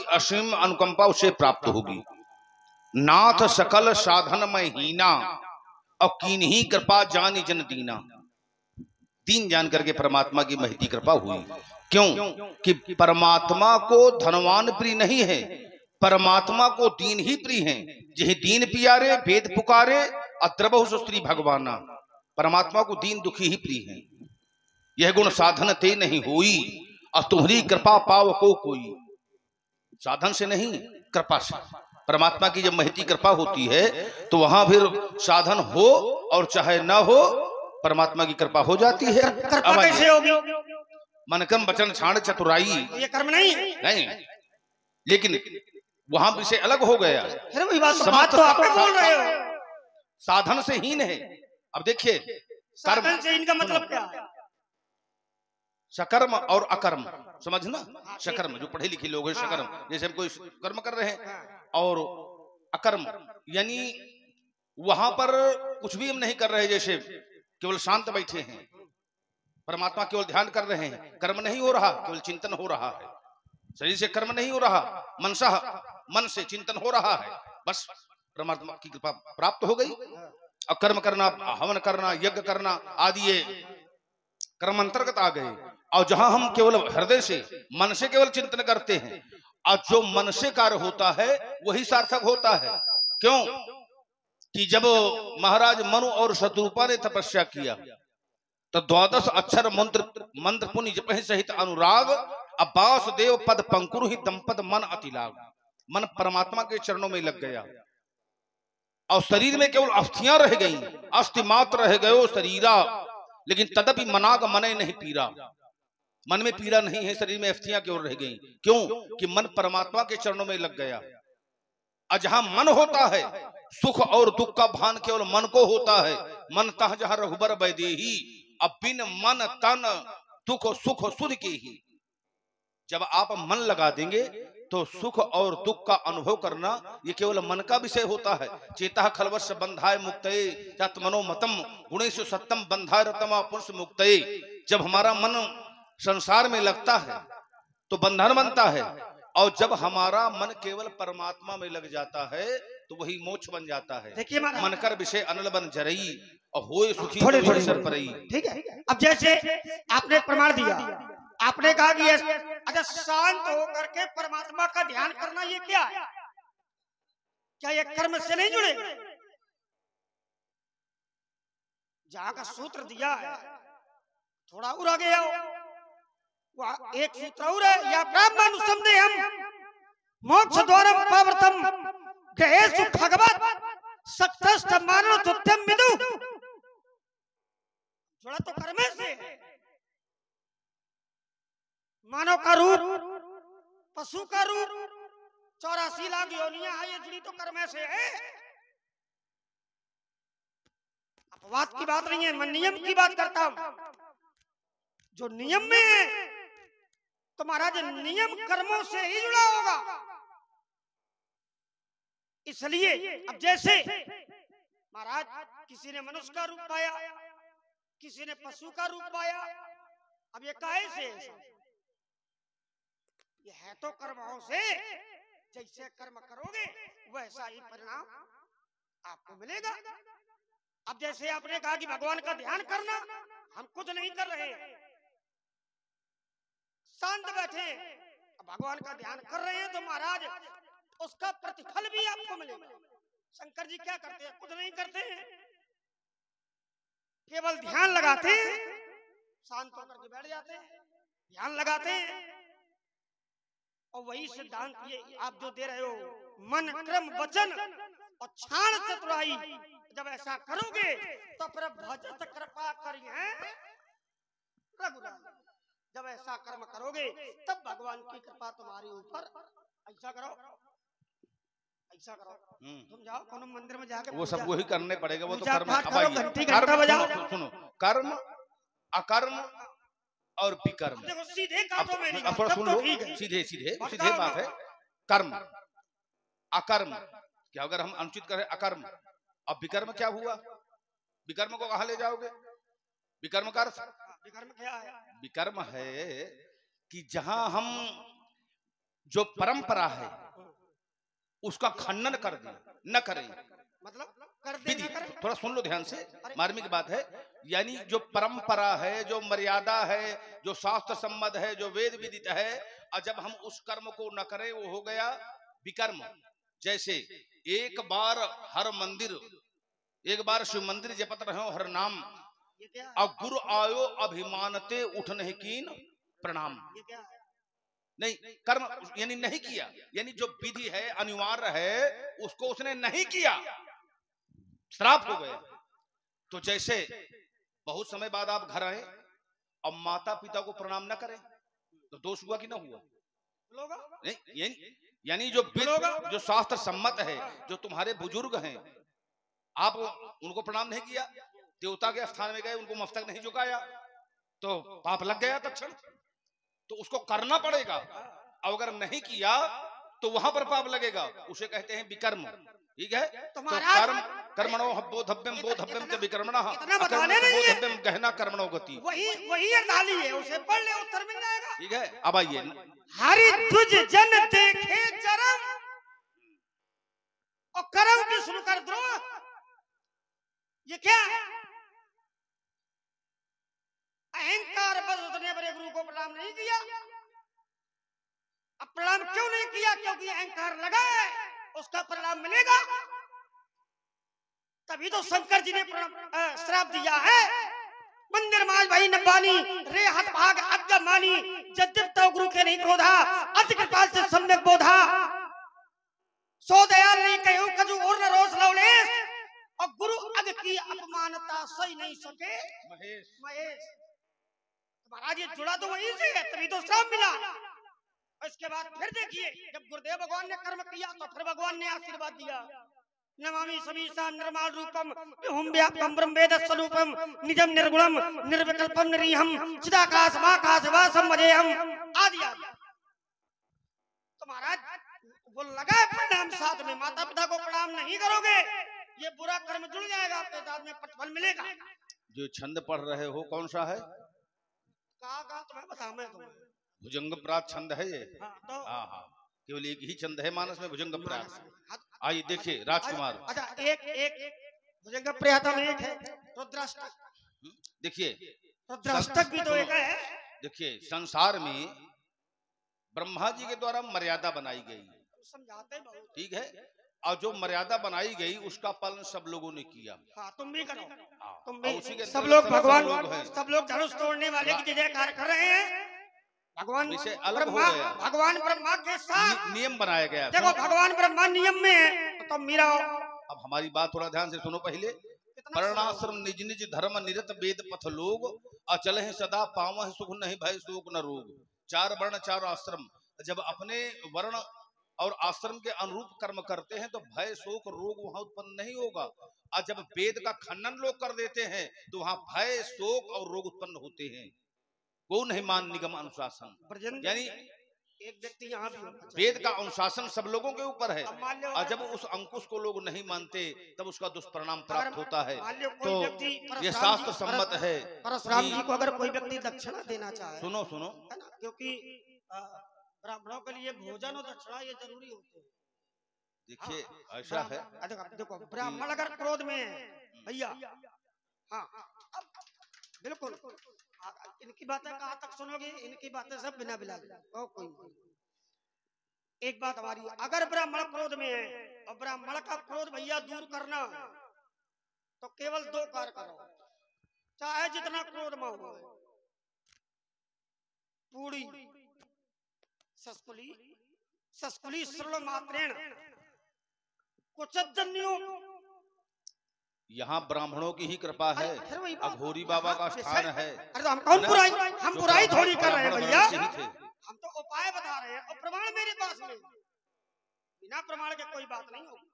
असीम अनुकंपा उसे प्राप्त होगी। नाथ सकल साधन में हीना और कीन्ही कृपा जानी जन दीना। दीन जान करके परमात्मा की महती कृपा हुई। क्यों कि परमात्मा को धनवान प्रिय नहीं है, परमात्मा को दीन ही प्रिय है। यही दीन पियारे वेद पुकारे अद्रबहु सुस्त्री भगवाना। परमात्मा को दीन दुखी ही प्रिय है। यह गुण साधन ते नहीं हुई और तुम्हारी कृपा पाव को कोई। साधन से नहीं, कृपा से। परमात्मा की जब महती कृपा होती है तो वहां फिर साधन हो और चाहे ना हो परमात्मा की कृपा हो जाती है। कृपा कैसे होगी? मन कर्म वचन छाण चतुराई। ये कर्म नहीं नहीं, लेकिन वहां विषय अलग हो गया। फिर वही बात तो आप बोल रहे हो, साधन से हीन है। अब देखिए, साधन से इनका मतलब क्या है? सकर्म और अकर्म, समझना। सकर्म जो पढ़े लिखे लोग हैं, सकर्म जैसे हम कोई कर्म कर रहे हैं, और अकर्म यानी वहां पर कुछ भी हम नहीं कर रहे, जैसे केवल शांत बैठे हैं, परमात्मा केवल ध्यान कर रहे हैं, कर्म नहीं हो रहा, केवल चिंतन हो रहा है। शरीर से कर्म नहीं हो रहा, मन से चिंतन हो रहा है, बस परमात्मा की कृपा प्राप्त हो गई। और कर्म करना, हवन करना, यज्ञ करना आदि ये कर्म अंतर्गत आ गए। और जहां हम केवल हृदय से, मन से केवल चिंतन करते हैं, और जो मन से कार्य होता है वही सार्थक होता है। क्यों कि जब महाराज मनु और शत्रुपा ने तपस्या किया तो 12 अक्षर मंत्र पुनि जपहि सहित अनुराग, अब वासुदेव पद पंकुरु ही दंपत मन अतिलाग। मन परमात्मा के चरणों में लग गया और शरीर में केवल अस्थियां रह गईं, अस्थि मात्र रह गयो शरीरा, लेकिन तदपि मनाग मने नहीं पीरा। मन में पीड़ा नहीं है, शरीर में अस्थियां केवल रह गईं। क्यों कि मन परमात्मा के चरणों में लग गया। और जहां मन होता है सुख और दुख का भान केवल मन को होता है। मन तह जहां रघुबर बैदेही, अब बिन मन तन दुख सुख सुध के ही। जब आप मन लगा देंगे तो सुख और दुख का अनुभव करना ये केवल मन का विषय होता है। चेता खलवश बंधाय मुक्तये तत् मनोमतम गुणेषु सत्यम बंधाय रतम पुरुष मुक्तये। जब हमारा मन संसार में लगता है तो बंधन बनता है, और जब हमारा मन केवल परमात्मा में लग जाता है तो वही मोक्ष बन जाता है। देखिए मन कर विषय अनल बन जरई और होए सुखी थोड़े सर परई। ठीक है, अब जैसे आपने प्रमाण दिया, आपने कहा कि अच्छा शांत होकर के परमात्मा का ध्यान करना ये क्या है? क्या ये कर्म से नहीं जुड़े? जहां का सूत्र दिया है थोड़ा और आगे आओ, एक सूत्र और है, या ब्राह्मणुसंदेहम मोक्ष द्वारम पावर्तम ग्रहेषु भगवत सक्तस्थ मानव तुत्यम विदु। जुड़ा तो कर्म से है। मानव का रूप, पशु का रूप, 84 लाख योनियां है, ये जुड़ी तो कर्म से है। अपवाद की बात नहीं है, मैं नियम की बात करता हूं। जो नियम में है तो महाराज नियम कर्मों से ही जुड़ा होगा। इसलिए अब जैसे महाराज किसी ने मनुष्य का रूप पाया, किसी ने पशु का रूप पाया, अब ये काहे से? ये है तो कर्मों से। जैसे कर्म करोगे वैसा ही परिणाम आपको मिलेगा। अब जैसे आपने कहा कि भगवान का ध्यान करना, हम कुछ नहीं कर रहे, शांत बैठे, भगवान का ध्यान कर रहे हैं तो महाराज उसका प्रतिफल भी आपको मिलेगा। शंकर जी क्या करते हैं? कुछ नहीं करते हैं, केवल ध्यान लगाते हैं, शांत होकर के बैठ जाते हैं, ध्यान लगाते हैं। और वही सिद्धांत ये आप जो दे रहे हो, मन क्रम वचन और छाण चतुराई, जब ऐसा करोगे तो फिर भजत कृपा करिए रघुराई। जब ऐसा कर्म करोगे तब भगवान की कृपा तुम्हारे ऊपर। ऐसा करो, ऐसा करो, तुम जाओ कोनो मंदिर में जाके, वो सब वही करने पड़ेगा, वो तो कर्म। घंटी घंटा बजाओ। सुनो, कर्म अकर्म और विकर्म। देखो सीधे काटो मेरी बात, सुन लो, सीधे सीधे सीधे बात है। कर्म अकर्म क्या, अगर हम अनुचित करें अकर्म, अब विकर्म क्या हुआ? विकर्म को कहां ले जाओगे? विकर्म का अर्थ, विकर्म क्या है? विकर्म है कि जहां हम जो परंपरा है उसका खंडन कर दे, न करें। मतलब कर दे न करें। थोड़ा सुन लो ध्यान से, मार्मिक बात है। यानी जो परंपरा है, जो मर्यादा है, जो शास्त्र सम्मत है, जो वेद विदित है, और जब हम उस कर्म को न करें वो हो गया विकर्म। जैसे एक बार हर मंदिर, एक बार शिव मंदिर जपत रहो हर नाम, ये क्या है? और गुरु आयो अभिमानते उठ नहीं कीन प्रणाम। ये क्या है? नहीं, कर्म यानी नहीं किया, यानी जो विधि है अनिवार्य है उसको उसने नहीं किया, श्राप हो गया। तो जैसे बहुत समय बाद आप घर आए और माता पिता को प्रणाम न करें तो दोष हुआ कि ना हुआ? नहीं, यानी जो जो शास्त्र सम्मत है, जो तुम्हारे बुजुर्ग हैं, आप उनको प्रणाम नहीं किया, देवता के स्थान में गए, उनको मस्तक नहीं झुकाया, तो पाप लग गया तत्क्षण। तो उसको करना पड़ेगा, और अगर नहीं किया तो वहां पर पाप लगेगा, उसे कहते हैं विकर्म। ठीक है, तो कर्म कर्मणो बोधव्यम बोधव्यम च विकर्मणः बोधव्यम गहना कर्मणो गति। वही डाली है, उसे पढ़ ले, उत्तर मिल जाएगा। ठीक है, अब आइए। हरि तुझ जन देखे चरम और करम की शुरू कर द्रोह। ये क्या है? अहंकार बस उसने अपने गुरु को प्रणाम नहीं किया। अब प्रणाम क्यों नहीं किया? क्योंकि अहंकार लगा है, उसका प्रणाम मिलेगा। तभी तो शंकर जी ने श्राप दिया है, मंदिर माज भाई नब्बानी रे हत भाग अज्ञ मानी, जद्यप तो गुरु के नहीं क्रोधा, अति कृपाल से सम्यक बोधा, सो दयाल नहीं कहूं कजू और न रोष लवलेश, और गुरु अग की अपमानता सही नहीं सके महेश। महाराज ये जुड़ा तो वहीं से है, तभी तो श्राप मिला। इसके बाद फिर देखिए, जब गुरुदेव भगवान ने कर्म किया तो फिर भगवान ने आशीर्वाद दिया, नमामि समीसा निर्मल रूपम विहुम व्यापकम ब्रह्मवेद स्वरूपम निजम निर्गुणम निर्विकल्पम निरीहम चिदाकाश माकाश वासम मजेहम आदि आदि। तो महाराज वो लगा प्रणाम साथ में, माता पिता को प्रणाम नहीं करोगे ये बुरा कर्म जुड़ जाएगा, आपके साथ में प्रतिफल मिलेगा। जो छंद पढ़ रहे हो कौन सा है? कहा तुम्हें बता, मैं तुम्हें भुजंग प्रात छंद है ये। तो हाँ, केवल एक ही छंद है मानस में, भुजंग प्रात। आइए देखिए राजकुमार। अच्छा, एक भुजंग प्रात में एक है रुद्राष्टक। देखिए रुद्राष्टक भी तो एक है। देखिए संसार में ब्रह्मा जी के द्वारा मर्यादा बनाई गई, समझाते बहुत। ठीक है, और जो मर्यादा बनाई गई उसका पालन सब लोगों ने किया। हाँ, तुम भी करो, तुम भी। सब लोग भगवान, सब लोग धनुष तोड़ने वाले की जयकार कर रहे हैं। भगवान अलग हो गया, भगवान ब्रह्मा के साथ नियम बनाया गया। देखो भगवान ब्रह्मा नियम में है, तो मीरा। अब हमारी बात थोड़ा ध्यान से सुनो पहले। वर्णाश्रम निज निज धर्म निरत वेद पथ लोग, अचल है सदा पावह सुख नहीं भय शोक न रोग। चार वर्ण चार आश्रम, जब अपने वर्ण और आश्रम के अनुरूप कर्म करते हैं तो भय शोक रोग वहां उत्पन्न नहीं होगा, और जब वेद का खंडन लोग कर देते हैं तो वहां भय शोक और रोग उत्पन्न होते हैं। को नहीं मान निगम अनुशासन, यानी एक व्यक्ति यहाँ भी वेद का अनुशासन सब लोगों के ऊपर है, और जब उस अंकुश को लोग नहीं मानते तब उसका दुष्परिणाम प्राप्त होता है। तो ये शास्त्र सम्मत है। परशुराम जी को अगर कोई व्यक्ति दक्षिणा देना चाहे, सुनो क्योंकि ब्राह्मणों के लिए भोजन और दक्षिणा ये जरूरी होते हैं। देखिए ऐसा है, देखो ब्राह्मण अगर क्रोध में है भैया, हाँ बिल्कुल इनकी बातें कहाँ तक सुनोगे, इनकी बातें सब बिना बिला कोई। एक बात हमारी, अगर ब्राह्मण क्रोध में है और ब्राह्मण का क्रोध भैया दूर करना तो केवल दो कार्य करो, चाहे जितना क्रोध में हो, पूरी सस्कुली सरल मात्रेण कुचजन्यो। यहाँ ब्राह्मणों की ही कृपा है, अघोरी बाबा का स्थान है। अरे तो हम बुराई थोड़ी कर रहे हैं भैया, हम तो उपाय बता रहे हैं और प्रमाण मेरे पास में, बिना प्रमाण के कोई बात नहीं होगी।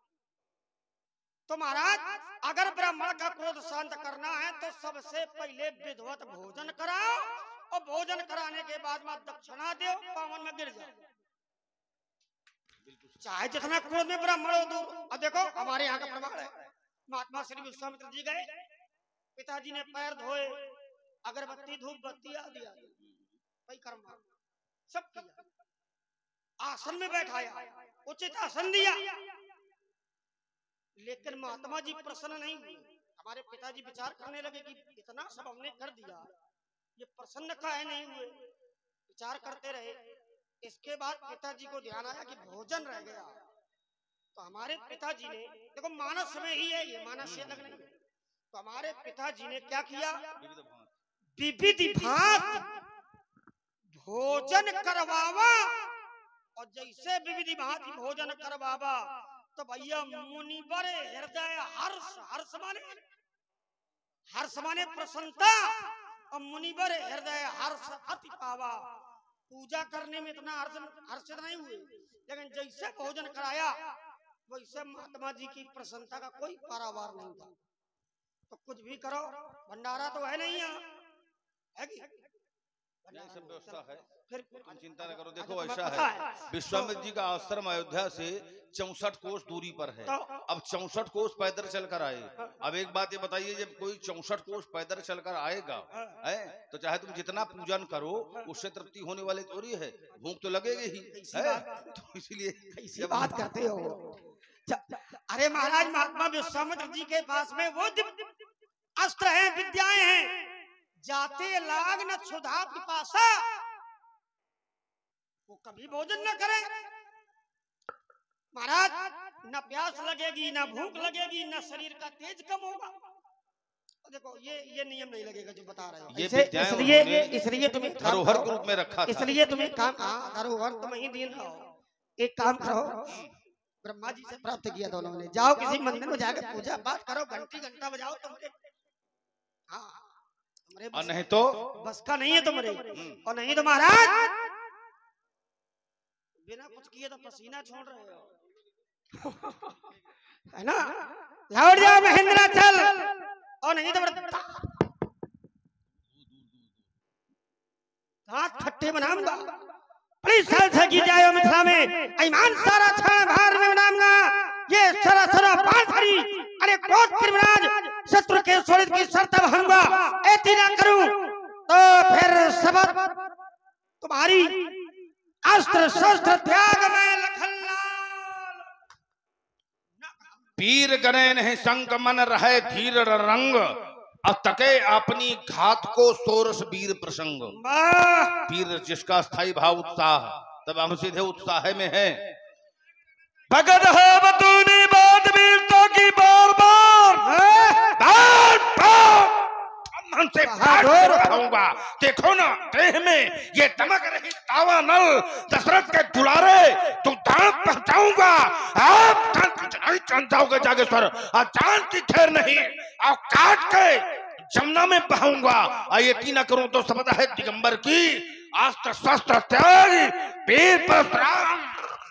तो महाराज अगर ब्राह्मण का क्रोध शांत करना है तो सबसे पहले विधिवत भोजन कराओ, और भोजन कराने के बाद में दक्षिणा दो, पावन में गिर जाओ, चाहे जितना क्रोध में ब्राह्मण हो दूर। अब देखो हमारे यहाँ का प्रमाण है, महात्मा श्री विश्वामित्र जी गए, पिताजी ने पैर धोए, अगरबत्ती धूप बत्ती आदि भाई कर्म सब किया, आसन में बैठाया, उचित आसन दिया, लेकिन महात्मा जी प्रसन्न नहीं हुए। हमारे पिताजी विचार करने लगे कि इतना सब हमने कर दिया, ये प्रसन्न काहे नहीं हुए। विचार करते रहे। इसके बाद पिताजी को ध्यान आया कि भोजन रह गया। तो हमारे पिताजी ने, देखो मानस में ही है ये, मानस से अलग नहीं है। तो हमारे पिताजी ने क्या किया, विधि भात भोजन करवावा। और जैसे विधि भांति भोजन करवावा तो भैया मुनिवर हृदय हर्ष, हर्ष माने प्रसन्नता, और मुनिवर हृदय हर्ष अति पावा। पूजा करने में इतना हर्षित नहीं हुए, लेकिन जैसे भोजन कराया वैसे महात्मा जी की प्रसन्नता का कोई पारावार नहीं था। तो कुछ भी करो, भंडारा तो है नहीं यहाँ, है कि सब व्यवस्था है, फिर तुम चिंता न करो। देखो ऐसा है, विश्वामित्र जी का आश्रम अयोध्या से 64 कोस दूरी पर है। अब 64 कोस पैदल चलकर आए। अब एक बात ये बताइए, जब कोई 64 कोस पैदल चलकर आएगा है तो चाहे तुम जितना पूजन करो उससे तृप्ति होने वाली थोड़ी है, भूख तो लगेगी ही है। तो इसलिए बात करते हो। अरे महाराज, महात्मा विश्वामित्र जी के पास में वो अस्त्र हैं, विद्याएं हैं, जाते लाग न क्षुधा पिपासा, वो कभी भोजन न करे। महाराज, न प्यास लगेगी, न भूख लगेगी, न शरीर का तेज कम होगा। देखो ये नियम नहीं लगेगा जो बता रहे हो। इसलिए तुम्हें धरोहर के रूप में रखा था। इसलिए तुम्हें काम, धरोहर तुम ही दिन रहो। एक काम करो, ब्रह्मा जी से प्राप्त किया दोनों ने, जाओ किसी मंदिर में जाकर पूजा पाठ करो, घंटी घंटा बजाओ तुमरे। हाँ, और नहीं तो बस का नहीं है तुम्हारे। और नहीं तो महाराज बिना कुछ किए तो पसीना छोड़ रहे हो है ना। लौट जाओ महेंद्र, चल। और नहीं तो हाथ खट्टे बनाऊंगा, बड़ी साल से की जाए मिथिला में ईमान सारा छाण भार में बनाऊंगा। ये सरा सरा बात भरी, अरे क्रोध कृमराज शत्रु के शोणित की शर्त भंगा ऐसी ना करूं तो फिर सब तुम्हारी अस्त्र शस्त्र त्याग में लखनलाल। पीर गणे नहीं संग मन रहे धीर रंग, अतके अपनी घात को सोरस वीर प्रसंग। पीर जिसका स्थायी भाव उत्साह, तब हम सीधे उत्साह में हैं। भगत है बतूनी बात वीरता की बार बार मन से कहूंगा। देखो ना देह में ये दमक रही तावा नल, दशरथ के दुलारे तू दांत पहुंचाऊंगा। आप जान जाओगे जागेश्वर, और जान की खैर नहीं, और काट के जमुना में बहाऊंगा। यकीन न करूं तो शब्द है दिगंबर की, अस्त्र शस्त्र त्याग वीर परशुराम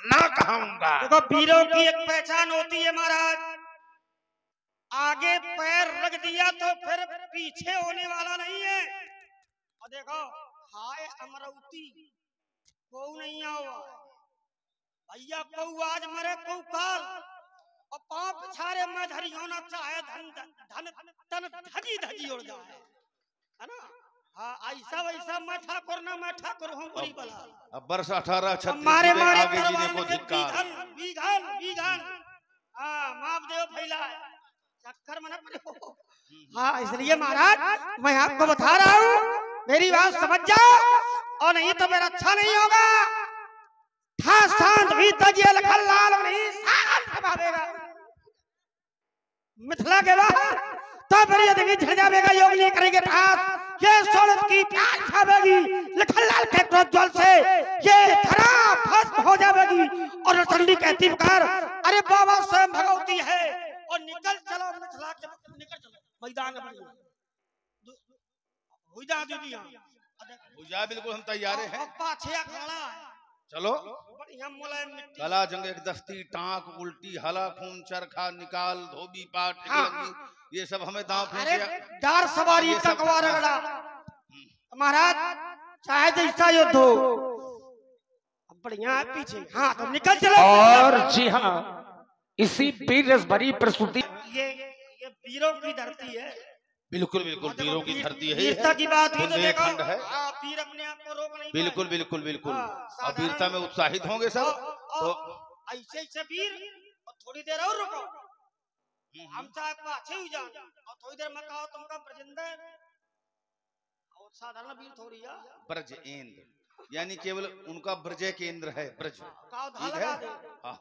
ना कहूंगा। देखो वीरों की एक पहचान होती है महाराज, आगे पैर रख दिया तो फिर पीछे होने वाला नहीं है। और देखो हाय अमरावती को नहीं हुआ भैया, को आज मरे को काल, और पांव पिछारे में धरी होना चाहे धन धन तन धजी धजी उड़ जाए, है ना। हाँ, ऐसा वैसा मैं ठाकुर ना मैं ठाकुर हूँ बुरी बला। अब वर्ष 1836 मारे मारे आगे जीने को धिक्कार। बीघन हाँ माप देव फैला चक्कर में न पड़ो। हाँ, इसलिए महाराज मैं आपको बता रहा हूँ, मेरी बात समझ जाओ, और नहीं तो मेरा अच्छा नहीं होगा। था शांत भी तजिए लखनलाल नहीं शांत भावेगा मिथिला के बाहर, तो फिर यदि झड़ जाएगा योग नहीं करेंगे ठास, ये सोलत की प्यास खावेगी लखनलाल के क्रोध से, ये धरा भस्म हो जाएगी। और ठंडी कहती पुकार, अरे बाबा स्वयं भगवती है, और निकल चलो मिथिला के, निकल चलो मैदान में हो जा दीदी। हो बिल्कुल हम तैयार हैं। पाछे खड़ा है, चलो बढ़िया मुलायम गला जंग एक दस्ती टांक उल्टी हला खून चरखा निकाल धोबी पाट ये सब हमें दांव दार सवारी तकवा रगड़ा। महाराज चाहे जैसा युद्ध हो, बढ़िया है पीछे। हाँ तो निकल चलो। और जी हाँ, इसी वीर भरी प्रस्तुति, ये वीरों की धरती है। बिल्कुल बिल्कुल, वीरों की धरती है, वीरता की बात हुई तो देखो, बुंदेलखंड है। वीर अपने आप को रोक नहीं बिल्कुल पाए। बिल्कुल बिल्कुल, हाँ, अब वीरता में उत्साहित होंगे सब। तो ऐसे ऐसे वीर, और थोड़ी देर और रुको, हम चाहे पाछे ही जान, और थोड़ी देर में कहो तुमका ब्रजेंद्र, और साधारण वीर थोड़ी है। ब्रजेंद्र यानी केवल उनका ब्रज केंद्र है, ब्रज कहो धा ठीक लगा है। दे। हाँ,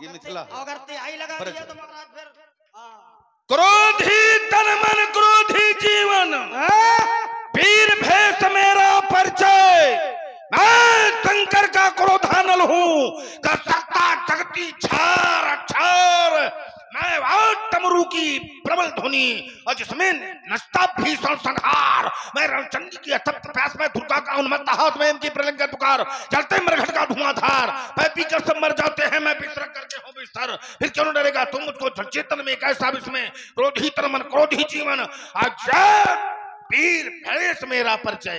ये मिथिला है। अगर तिहाई लगा ब्रज। दिया तो महाराज फिर क्रोधी तन मन क्रोधी जीवन, वीर भेष मेरा परिचय, मैं शंकर का क्रोधानल हूँ, का सत्ता जगती छार छार, मैं डमरू की प्रबल ध्वनि और जिसमें नचता भीषण संहार, मैं रणचंडी की अतप्त प्यास में दुर्गा का उन्मत्त हाथ में इनकी प्रलंग का पुकार, जलते मरघट का धुआंधार, पैपी कर सब मर जाते हैं, मैं बिस्तर करके हूँ बिस्तर, फिर क्यों न डरेगा तुम मुझको, चेतन में कैसा इसमें क्रोधी तन मन क्रोधी जीवन, अजय वीर भेष मेरा परिचय।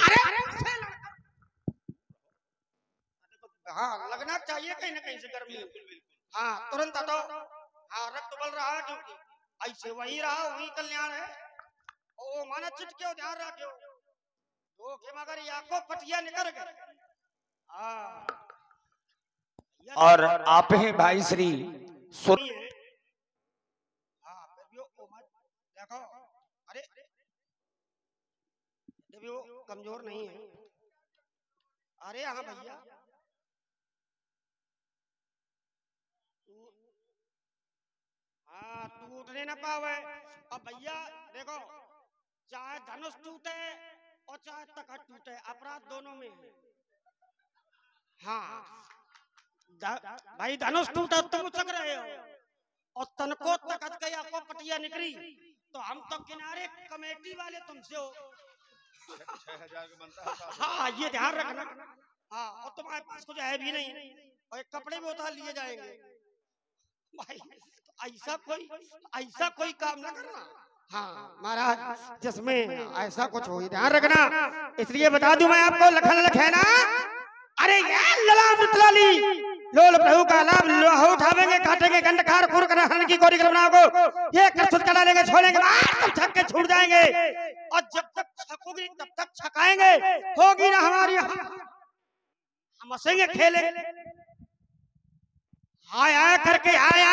हाँ लगना चाहिए कहीं ना कहीं से गर्मी। हाँ तुरंत हटो। हाँ रक्त बल रहा है, क्योंकि ऐसे वही रहा वही कल्याण है। ओ माना चिटके ध्यान रखो, धोखे मगर याको पटिया निकल गए। हाँ और आप हैं भाई श्री देखो, अरे वो कमजोर नहीं है। अरे हाँ भैया, हाँ तू उठने ना पावे। अब भैया देखो, चाहे धनुष टूटे और चाहे तखत टूटे, अपराध दोनों में है। हाँ भाई धनुष टूटा तुम उचक रहे हो, और तनको तखत के आपको पटिया निकली, तो हम तो किनारे कमेटी वाले तुमसे हो। 6000 का बनता है। हाँ ये ध्यान रखना। हाँ और तुम्हारे पास कुछ है भी नहीं, और एक कपड़े भी उतार लिए जाएंगे भाई। ऐसा कोई काम ना करना। हाँ महाराज, जिसमें ऐसा कुछ हो ध्यान रखना। इसलिए बता दूं मैं आपको, लखन लखैना, अरे यार ललाम नितलाली लोल प्रभु का लाभ लोहा उठावेंगे, काटेंगे गंडकार खुर कर हरण की गोरी कल्पना को ये करतुत करा लेंगे, छोड़ेंगे तब छक्के छूट जाएंगे, और जब तक छकोगी तब तक छकाएंगे, होगी ना हमारी, हम हंसेंगे खेलेंगे, आया करके आया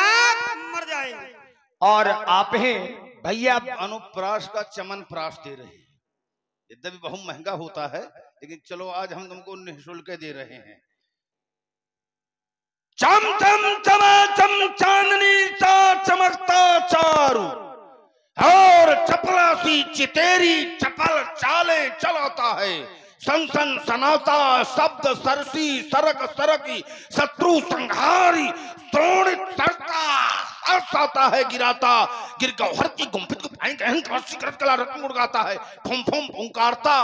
मर जाएंगे। और आप हैं भैया अनुप्रास का चमन प्रास दे रहे हैं, यद्यपि बहुत महंगा होता है, लेकिन चलो आज हम तुमको निःशुल्क दे रहे हैं। चम चम चमा चम चांदनी सा चमकता चारू, और चपरासी चितेरी चपल चाले चलाता है, सन सन सनाता शब्द सरसी सरक सरकी शत्रु संहारी श्रोणित सरता आता है गिराता, गिर गौहर की गुम्फित को कला रत्न उड़गाता है, फुम फुम फुंकारता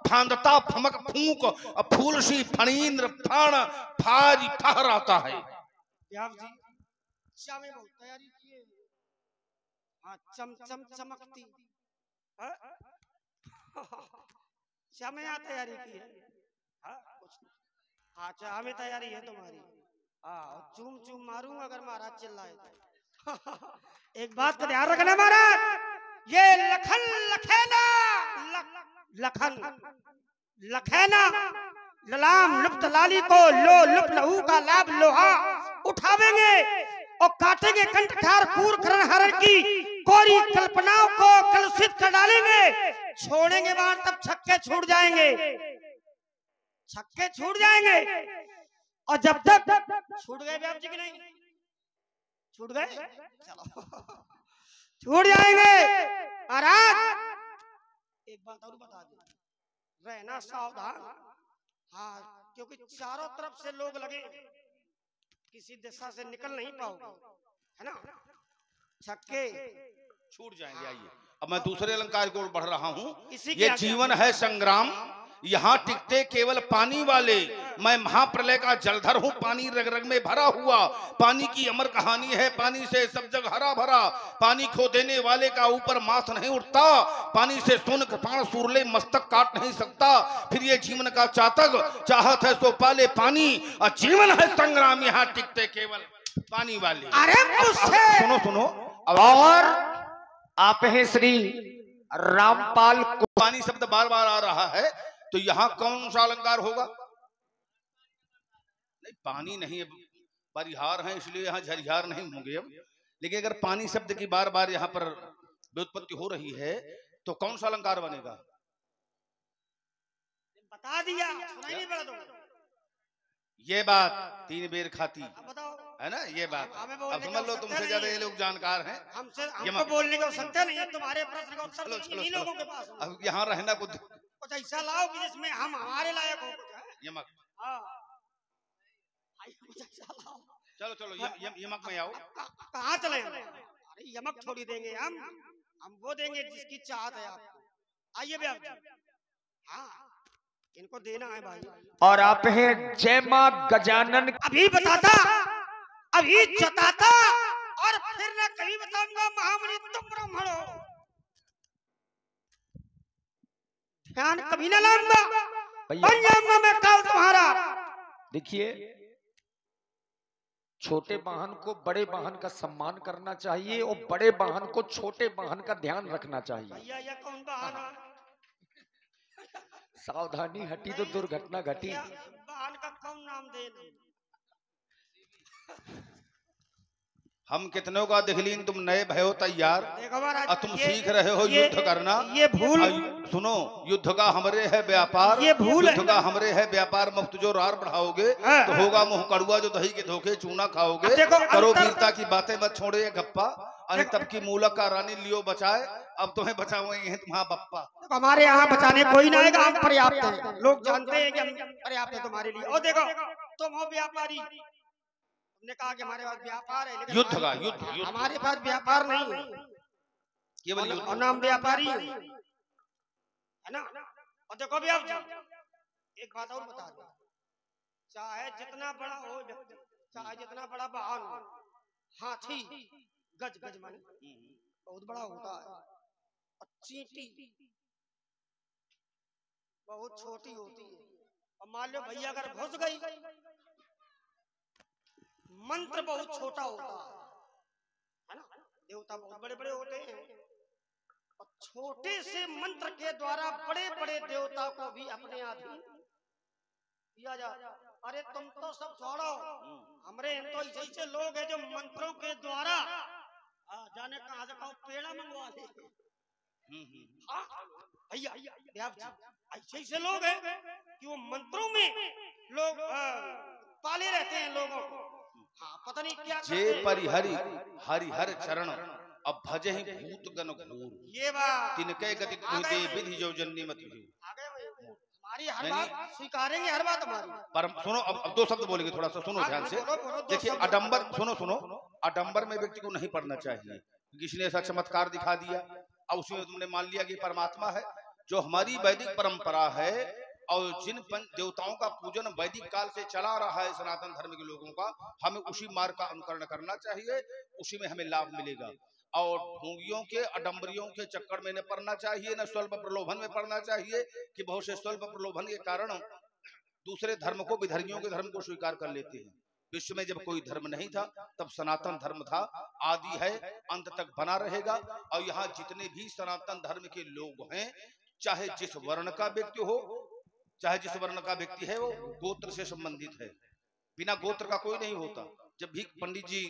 फांदता फमक फूंक फूल सी फणींद्र फण फारी फहराता है। जी श्यामे बहुत तैयारी की है। हाँ चम चम चमकती श्यामे यहाँ तैयारी की है। हाँ अच्छा हमें तैयारी है तुम्हारी। हाँ चूम चूम मारूं अगर महाराज चिल्लाए तो। एक बात का ध्यान रखना महाराज, ये लखन लखैना लखन लखैना ललाम लुप्त लाली को लो लुप लहू का लाभ लोहा उठावेंगे, और काटेंगे कंठकार पूर करण हरण की कोरी कल्पनाओं को कलुषित कर डालेंगे, छोड़ेंगे बाहर तब छक्के छूट जाएंगे, छक्के छूट जाएंगे। और जब तक छूट गए व्याप जी की नहीं छूट गए, चलो छूट जाएंगे महाराज। एक बात और बता दो, रहना सावधान। हाँ क्योंकि चारों तरफ से लोग लगे, किसी दिशा से निकल नहीं पाओगे, है ना, छक्के छूट जाएंगे। आइए अब मैं दूसरे अलंकार की ओर बढ़ रहा हूँ। इसी ये जीवन है संग्राम, यहाँ टिकते केवल पानी वाले, मैं महाप्रलय का जलधर हूँ, पानी रग रग में भरा हुआ, पानी की अमर कहानी है, पानी से सब जग हरा भरा, पानी खो देने वाले का ऊपर माथ नहीं उठता, पानी से सोन कृपाण सूरले मस्तक काट नहीं सकता, फिर ये जीवन का चातक चाहत है सो पाले पानी, और जीवन है संग्राम यहाँ टिकते केवल पानी वाले। अरे सुनो सुनो, और आप हैं श्री रामपाल को पानी शब्द बार बार आ रहा है, तो यहाँ कौन सा अलंकार होगा? नहीं, पानी नहीं है, परिहार है, इसलिए यहाँ झरिहार नहीं होंगे अब। लेकिन अगर पानी शब्द की बार बार यहाँ पर व्युत्पत्ति हो रही है तो कौन सा अलंकार बनेगा? बता दिया, सुनाई नहीं पड़ा तुमको? ये बात 3 बेर खाती अब बताओ, है ना, ये बात। हमें अब बोलने समझ का लो, आवश्यकता तुमसे नहीं ज्यादा है। ये लोग जानकार हैं। हमको बोलने की आवश्यकता नहीं है, तुम्हारे प्रश्न का उत्तर चलो चलो इन्हीं चलो, लोगों के पास है। अब यहाँ रहना कुछ कुछ ऐसा लाओ कि जिसमें हम हमारे लायक हो कुछ, है? यमक। हाँ, भाई कुछ ऐसा लाओ। चलो चलो, यमक में आओ। कहाँ चले हम? अरे यमक थोड़ी देंगे हम वो देंगे जिसकी चाहत है आपको। आइए भी आप। हाँ, इनको देना है भाई। और आप हैं जय मां गजानन। अभी बताता, अभी जताता, और फिर न कभी बताऊंगा महामुनि तुम ब्राह्मण हो। ध्यान कभी न लाऊंगा, बन जाऊंगा मैं काल तुम्हारा। देखिए, छोटे वाहन को बड़े वाहन का सम्मान करना चाहिए और बड़े वाहन को छोटे वाहन का ध्यान रखना चाहिए। भैया ये कौन बहाना? सावधानी हटी तो दुर्घटना घटी। बहान का कौन नाम देना? हम कितनों का दिखलीन, तुम नए भयो तैयार, देखो महाराज, और तुम सीख रहे हो युद्ध करना। ये भूल, सुनो, युद्ध का हमरे है व्यापार, ये भूल है। युद्ध का हमरे है व्यापार, मुफ्त जो रार बढ़ाओगे हाँ। तो होगा मुंह कड़ुआ, जो दही के धोखे चूना खाओगे। अब देखो, करो अंतर- वीरता की बातें, मत छोड़े ये गप्पा। अरे तब की मूलक का रानी लियो बचाए, अब तुम्हें बचाओगे तुम्हारा बप्पा। देखो हमारे यहाँ बचाने कोई ना आएगा, हम पर्याप्त हैं। लोग जानते हैं कि हम पर्याप्त हैं तुम्हारे लिए। और देखो, तुम हो व्यापारी, तुमने कहा कि हमारे पास व्यापार है, लेकिन युद्ध का युद्ध युद्ध हमारे पास व्यापार नहीं है, केवल युद्ध। और नाम व्यापारी है ना। और देखो भी आप एक बात और बता दो, चाहे जितना बड़ा हो व्यक्ति, चाहे जितना बड़ा वाहन हो, हाथी गज गज माने बहुत बड़ा होता है, और चींटी बहुत छोटी होती है। और मान लो भैया अगर घुस गई, मंत्र बहुत छोटा होता है ना। देवता बहुत बड़े बड़े होते हैं, और छोटे से मंत्र के द्वारा बड़े बड़े देवता को भी अपने अधीन किया जा। अरे तुम तो सब छोड़ो, हमरे तो ऐसे लोग हैं जो मंत्रों के द्वारा जाने कहां से कहो पेड़ा मंगवा दे। भैया ऐसे ऐसे लोग हैं कि वो मंत्रों में लोग पाले रहते हैं लोगों को। हाँ, पता नहीं क्या जे परिहरि हरिहर चरण, अब भजे ही भूत गण घूर। ये बात तिनके गति दे विधि जो जन्नी मत हुई। हमारी हर बात स्वीकारेंगे, हर बात हमारी। पर सुनो, अब 2 शब्द बोलेंगे, थोड़ा सा सुनो ध्यान से। देखिए, अडंबर, सुनो, अडंबर में व्यक्ति को नहीं पढ़ना चाहिए। किसी ने ऐसा चमत्कार दिखा दिया और उसमें तुमने मान लिया कि परमात्मा है। जो हमारी वैदिक परंपरा है और जिन पंच देवताओं का पूजन वैदिक काल से चला रहा है सनातन धर्म के लोगों का, हमें उसी मार्ग का अनुकरण करना चाहिए, उसी में हमें लाभ मिलेगा। और ढोंगियों के, अडंबरियों के चक्कर में न पड़ना चाहिए, न स्वल्प प्रलोभन में पड़ना चाहिए कि बहुत से स्वल्प प्रलोभन के कारण दूसरे धर्म को, विधर्मियों के धर्म को स्वीकार कर लेते हैं। विश्व में जब कोई धर्म नहीं था तब सनातन धर्म था, आदि है, अंत तक बना रहेगा। और यहाँ जितने भी सनातन धर्म के लोग हैं, चाहे जिस वर्ण का व्यक्ति हो, चाहे जिस वर्ण का व्यक्ति है, वो गोत्र से संबंधित है। बिना गोत्र का कोई नहीं होता। जब भी पंडित जी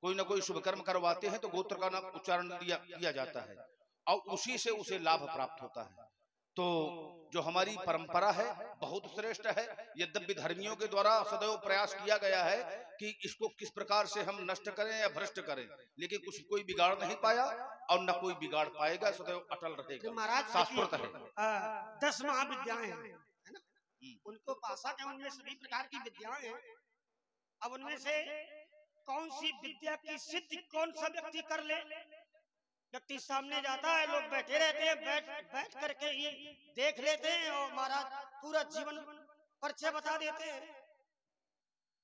कोई ना कोई शुभ कर्म करवाते हैं तो गोत्र का नाम उच्चारण किया जाता है और उसी से उसे लाभ प्राप्त होता है। तो जो हमारी परंपरा है बहुत श्रेष्ठ है। यद्यपि धर्मियों के द्वारा सदैव प्रयास किया गया है कि इसको किस प्रकार से हम नष्ट करें या भ्रष्ट करें, लेकिन कुछ कोई बिगाड़ नहीं पाया और न कोई बिगाड़ पाएगा, सदैव अटल रहेगा, महाराज शाश्वत है। 10 महाविद्याएं हैं, है ना, उनको पासा के उनमें सभी प्रकार की विद्याएं हैं। अब उनमें से कौन सी विद्या की सिद्धि कौन सा व्यक्ति कर ले। व्यक्ति सामने जाता है, लोग बैठे रहते हैं, बैठ करके ही देख लेते हैं और महाराज पूरा जीवन परिचय बता देते हैं।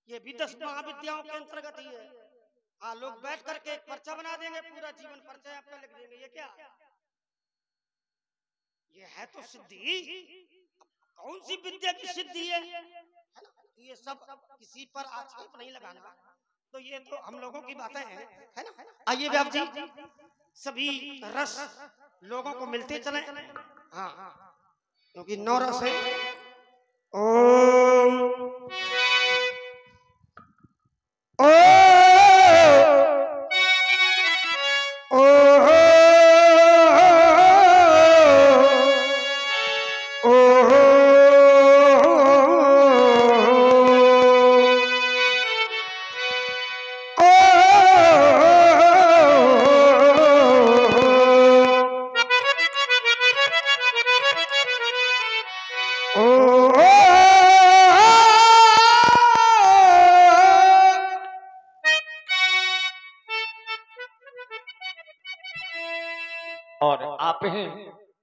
ये भी 10 महाविद्याओं के अंतर्गत ही है। हाँ, लोग बैठ करके एक पर्चा बना देंगे, पूरा जीवन परिचय आपका लिख देंगे। ये क्या, ये है तो सिद्धि। कौन सी विद्या की सिद्धि है ना? ये सब किसी पर आक्षेप नहीं लगाना। तो ये तो हम लोगों की बातें हैं, है ना? आइए व्याप जी, सभी रस लोगों को मिलते चले। हाँ, क्योंकि 9 रस है। ओम ओ और आप हैं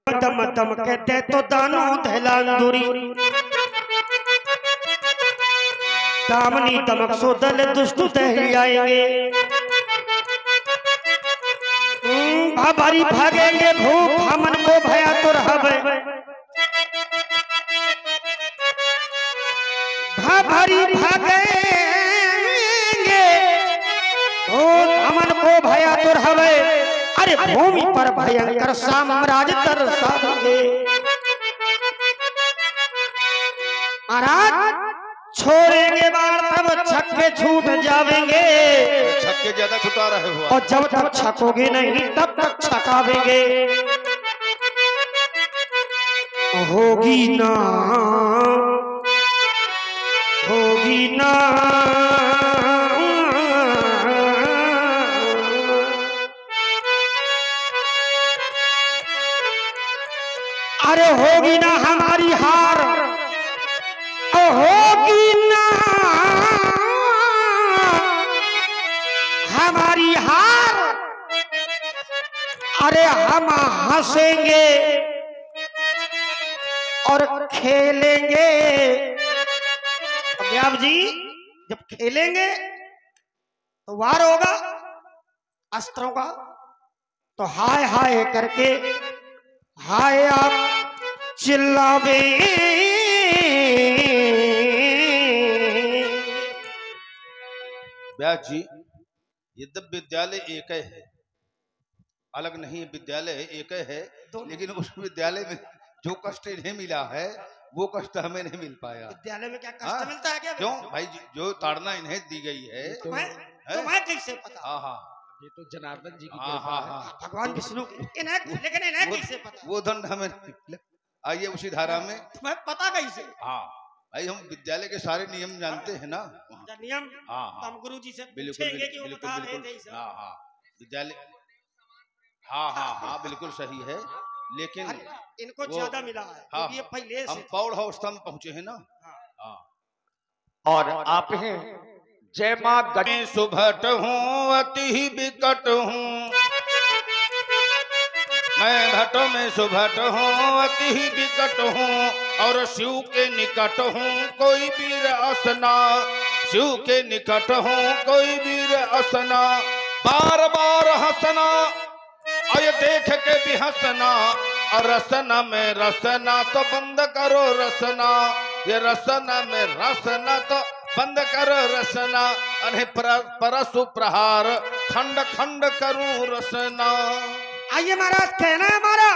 दम दम कहते तो दानो धैलांदुरी, दामनी दमक सो दल दुष्ट दहलाएंगे, भारी भागेंगे भूख हमन को भया तो रहबे, भारी भागेंगे भूख हमन को भया तो रहबे, अरे भूमि पर भयंकर साम्राज्य तरसा देंगे। महाराज छोड़ेंगे बार तब छक्के छूट जावेंगे, छक्के ज्यादा छुटा रहे हो और जब तक छकोगे नहीं तब तक छकावेंगे। होगी ना होगी ना अरे होगी ना हमारी हार, होगी ना हमारी हार, अरे हम हंसेंगे और खेलेंगे। व्याप जी जब खेलेंगे तो वार होगा अस्त्रों का, तो हाय हाय करके हाय आप चिल्लावे। व्यास जी यद्यप विद्यालय एक है, अलग नहीं, विद्यालय एक है, लेकिन उस विद्यालय में जो कष्ट इन्हें मिला है वो कष्ट हमें नहीं मिल पाया। विद्यालय में क्या कष्ट मिलता है क्या? क्यों भाई, जो ताड़ना इन्हें दी गई है तुम्हें कैसे पता? हाँ हाँ, ये तो जनार्दन जी की हाँ कृपा हाँ है। हाँ, भगवान विष्णु इन्हें, लेकिन इन्हें कैसे पता? वो दंड हमें नहीं मिला। आइए उसी धारा में। तुम्हें पता कैसे? हाँ भाई, हम विद्यालय के सारे नियम जानते हैं ना। नियम हाँ हाँ, हम गुरु जी से बिल्कुल पूछेंगे कि वो बिल्कुल बता रहे थे बिल्कुल, इसे। हाँ हाँ, विद्यालय, हाँ हाँ हाँ, बिल्कुल सही है, लेकिन इनको ज्यादा मिला है हाँ, क्योंकि ये पहले हम से पौड़ अवस्था में पहुंचे हैं ना। हाँ, और आप हैं जय माँ मैं सुभट हूँ अति ही विकट हूँ, मैं भट में सुभट हूँ अति ही विकट हूँ, और शिव के निकट हूँ कोई वीर असना, शिव के निकट हूँ कोई वीर असना, बार बार हंसना और देख के भी हंसना, और रसना में रसना तो बंद करो रसना, ये रसना में रसना तो बंद करो रसना, अरे परसु प्रहार खंड खंड करूं रसना। आइए महाराज, कहना है हमारा